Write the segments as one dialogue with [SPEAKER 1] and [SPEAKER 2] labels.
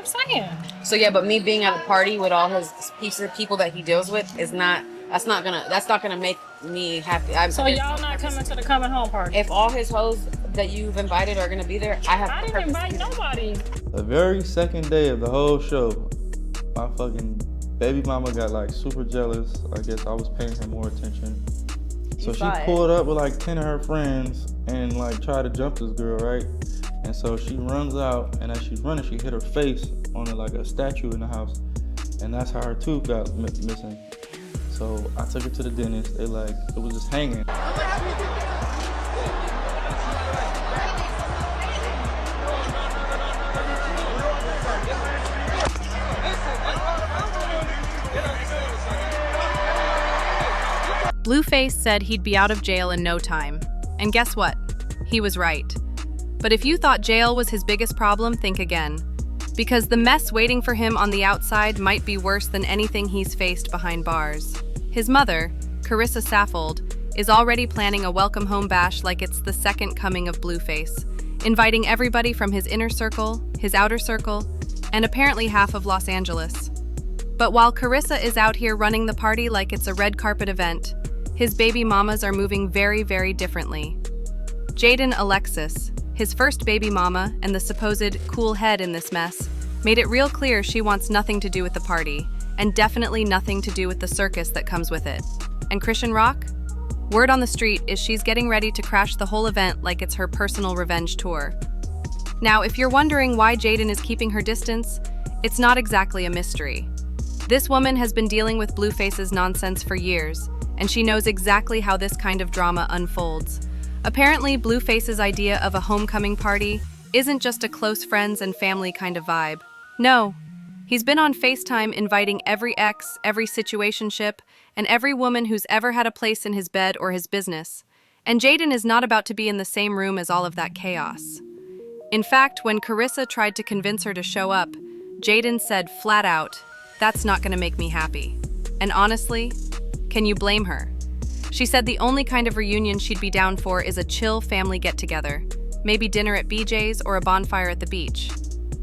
[SPEAKER 1] saying.
[SPEAKER 2] So yeah, but me being at a party with all his pieces of people that he deals with is not. That's not gonna make me happy.
[SPEAKER 1] So y'all not coming to the coming home party?
[SPEAKER 2] If all his hoes that you've invited are gonna be there,
[SPEAKER 1] I didn't invite nobody.
[SPEAKER 3] The very second day of the whole show, my fucking baby mama got like super jealous. I guess I was paying her more attention. So she pulled up with like 10 of her friends and like tried to jump this girl, right? And so she runs out, and as she's running, she hit her face on like a statue in the house, and that's how her tooth got missing. So I took her to the dentist. They like, it was just hanging.
[SPEAKER 4] Blueface said he'd be out of jail in no time. And guess what? He was right. But if you thought jail was his biggest problem, think again. Because the mess waiting for him on the outside might be worse than anything he's faced behind bars. His mother, Carissa is already planning a welcome home bash like it's the second coming of Blueface, inviting everybody from his inner circle, his outer circle, and apparently half of Los Angeles. But while Carissa is out here running the party like it's a red carpet event, his baby mamas are moving very, very differently. Jaidyn Alexis, his first baby mama and the supposed cool head in this mess, made it real clear she wants nothing to do with the party, and definitely nothing to do with the circus that comes with it. And Chrisean Rock? Word on the street is she's getting ready to crash the whole event like it's her personal revenge tour. Now, if you're wondering why Jaidyn is keeping her distance, it's not exactly a mystery. This woman has been dealing with Blueface's nonsense for years, and she knows exactly how this kind of drama unfolds. Apparently, Blueface's idea of a homecoming party isn't just a close friends and family kind of vibe. No, he's been on FaceTime inviting every ex, every situationship, and every woman who's ever had a place in his bed or his business. And Jaidyn is not about to be in the same room as all of that chaos. In fact, when Carissa tried to convince her to show up, Jaidyn said flat out, "That's not gonna make me happy." And honestly, can you blame her? She said the only kind of reunion she'd be down for is a chill family get-together, maybe dinner at BJ's or a bonfire at the beach.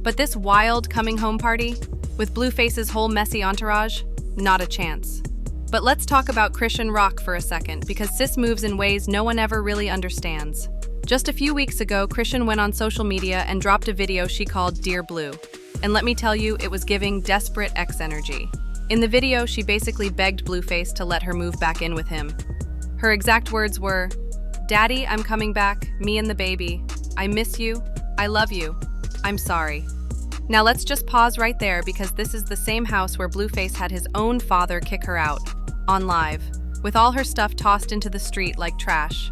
[SPEAKER 4] But this wild coming home party, with Blueface's whole messy entourage, not a chance. But let's talk about Chrisean Rock for a second, because sis moves in ways no one ever really understands. Just a few weeks ago, Chrisean went on social media and dropped a video she called Dear Blue. And let me tell you, it was giving desperate ex energy. In the video, she basically begged Blueface to let her move back in with him. Her exact words were, "Daddy, I'm coming back, me and the baby. I miss you, I love you, I'm sorry." Now let's just pause right there, because this is the same house where Blueface had his own father kick her out, on live, with all her stuff tossed into the street like trash.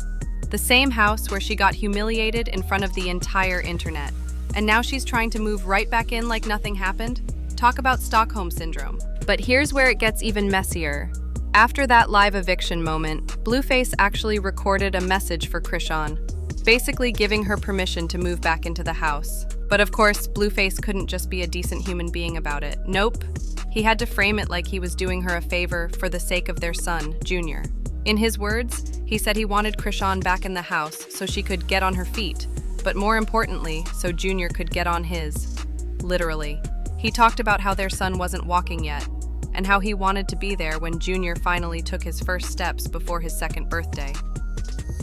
[SPEAKER 4] The same house where she got humiliated in front of the entire internet. And now she's trying to move right back in like nothing happened? Talk about Stockholm Syndrome. But here's where it gets even messier. After that live eviction moment, Blueface actually recorded a message for Chrisean, basically giving her permission to move back into the house. But of course, Blueface couldn't just be a decent human being about it. Nope. He had to frame it like he was doing her a favor for the sake of their son, Junior. In his words, he said he wanted Chrisean back in the house so she could get on her feet, but more importantly, so Junior could get on his. Literally. He talked about how their son wasn't walking yet, and how he wanted to be there when Junior finally took his first steps before his second birthday.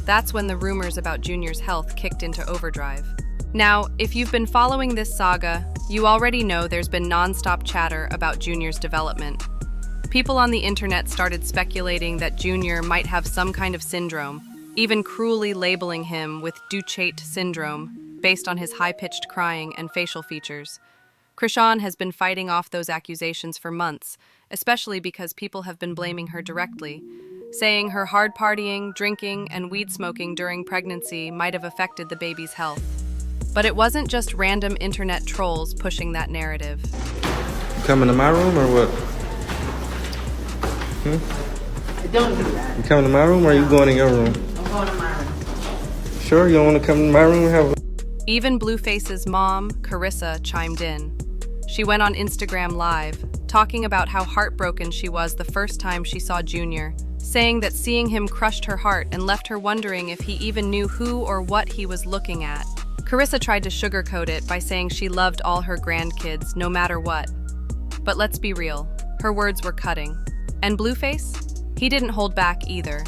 [SPEAKER 4] That's when the rumors about Junior's health kicked into overdrive. Now, if you've been following this saga, you already know there's been non-stop chatter about Junior's development. People on the internet started speculating that Junior might have some kind of syndrome, even cruelly labeling him with Duchenne syndrome based on his high-pitched crying and facial features. Chrisean has been fighting off those accusations for months, especially because people have been blaming her directly, saying her hard partying, drinking, and weed smoking during pregnancy might have affected the baby's health. But it wasn't just random internet trolls pushing that narrative.
[SPEAKER 3] You coming to my room or what?
[SPEAKER 2] Don't do that.
[SPEAKER 3] You coming to my room or are you going in your room?
[SPEAKER 2] I'm going to my room.
[SPEAKER 3] Sure, you don't want to come to my room and have a...
[SPEAKER 4] Even Blueface's mom, Carissa, chimed in. She went on Instagram Live, talking about how heartbroken she was the first time she saw Junior, saying that seeing him crushed her heart and left her wondering if he even knew who or what he was looking at. Carissa tried to sugarcoat it by saying she loved all her grandkids no matter what. But let's be real, her words were cutting. And Blueface? He didn't hold back either.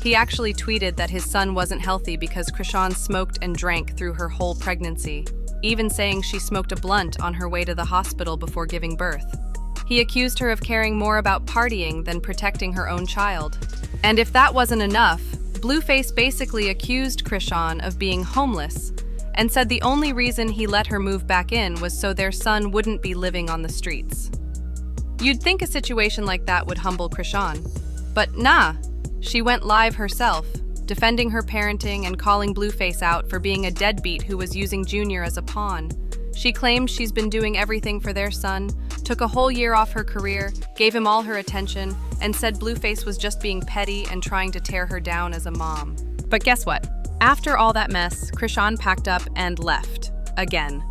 [SPEAKER 4] He actually tweeted that his son wasn't healthy because Chrisean smoked and drank through her whole pregnancy, even saying she smoked a blunt on her way to the hospital before giving birth. He accused her of caring more about partying than protecting her own child. And if that wasn't enough, Blueface basically accused Chrisean of being homeless and said the only reason he let her move back in was so their son wouldn't be living on the streets. You'd think a situation like that would humble Chrisean, but nah, she went live herself, defending her parenting and calling Blueface out for being a deadbeat who was using Junior as a pawn. She claimed she's been doing everything for their son, took a whole year off her career, gave him all her attention, and said Blueface was just being petty and trying to tear her down as a mom. But guess what? After all that mess, Chrisean packed up and left. Again.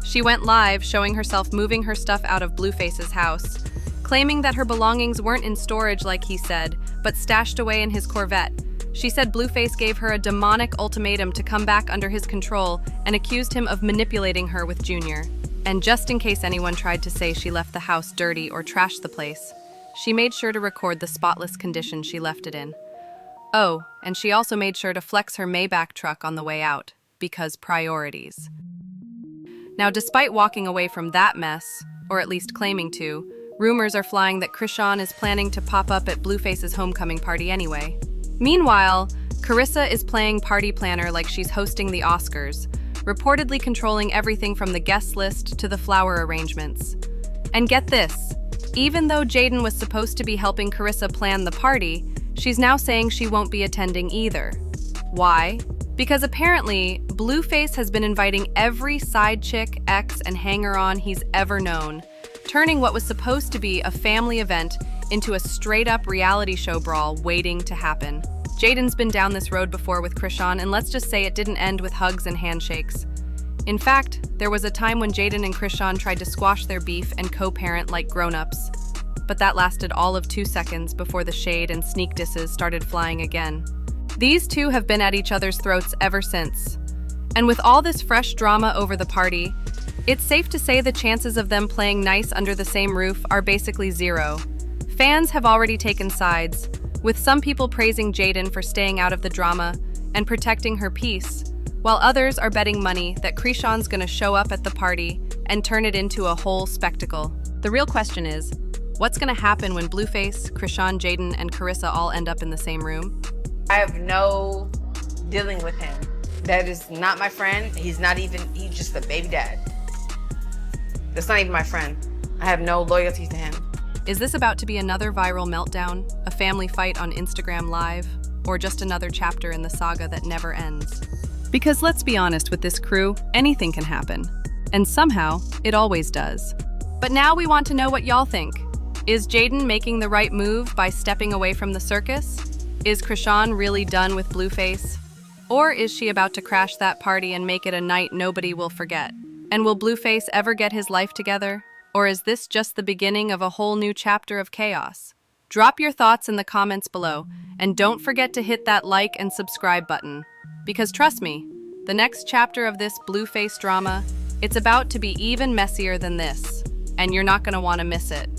[SPEAKER 4] She went live, showing herself moving her stuff out of Blueface's house, claiming that her belongings weren't in storage like he said, but stashed away in his Corvette. She said Blueface gave her a demonic ultimatum to come back under his control and accused him of manipulating her with Junior. And just in case anyone tried to say she left the house dirty or trashed the place, she made sure to record the spotless condition she left it in. Oh, and she also made sure to flex her Maybach truck on the way out, because priorities. Now, despite walking away from that mess, or at least claiming to, rumors are flying that Chrisean is planning to pop up at Blueface's homecoming party anyway. Meanwhile, Carissa is playing party planner like she's hosting the Oscars, reportedly controlling everything from the guest list to the flower arrangements. And get this, even though Jaidyn was supposed to be helping Carissa plan the party, she's now saying she won't be attending either. Why? Because apparently, Blueface has been inviting every side chick, ex, and hanger-on he's ever known, turning what was supposed to be a family event into a straight-up reality show brawl waiting to happen. Jaidyn's been down this road before with Chrisean, and let's just say it didn't end with hugs and handshakes. In fact, there was a time when Jaidyn and Chrisean tried to squash their beef and co-parent like grown-ups. But that lasted all of 2 seconds before the shade and sneak disses started flying again. These two have been at each other's throats ever since. And with all this fresh drama over the party, it's safe to say the chances of them playing nice under the same roof are basically zero. Fans have already taken sides, with some people praising Jaidyn for staying out of the drama and protecting her peace, while others are betting money that Chrisean's gonna show up at the party and turn it into a whole spectacle. The real question is, what's gonna happen when Blueface, Chrisean, Jaidyn, and Carissa all end up in the same room?
[SPEAKER 2] I have no dealing with him. That is not my friend. He's just the baby dad. That's not even my friend. I have no loyalty to him.
[SPEAKER 4] Is this about to be another viral meltdown, a family fight on Instagram Live, or just another chapter in the saga that never ends? Because let's be honest with this crew, anything can happen. And somehow, it always does. But now we want to know what y'all think. Is Jaidyn making the right move by stepping away from the circus? Is Chrisean really done with Blueface? Or is she about to crash that party and make it a night nobody will forget? And will Blueface ever get his life together? Or is this just the beginning of a whole new chapter of chaos? Drop your thoughts in the comments below, and don't forget to hit that like and subscribe button. Because trust me, the next chapter of this Blueface drama, it's about to be even messier than this, and you're not gonna wanna miss it.